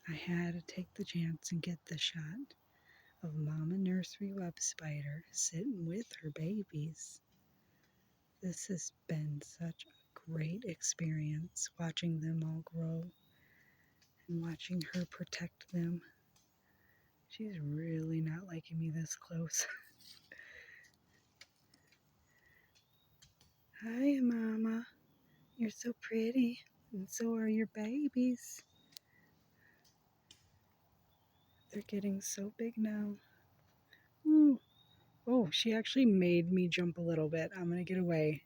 I had to take the chance and get the shot of Mama Nursery Web Spider sitting with her babies. This has been such a great experience watching them all grow and watching her protect them. She's really not liking me this close. Hi, Mama. You're so pretty, and so are your babies. They're getting so big now. Ooh. Oh, she actually made me jump a little bit. I'm gonna get away.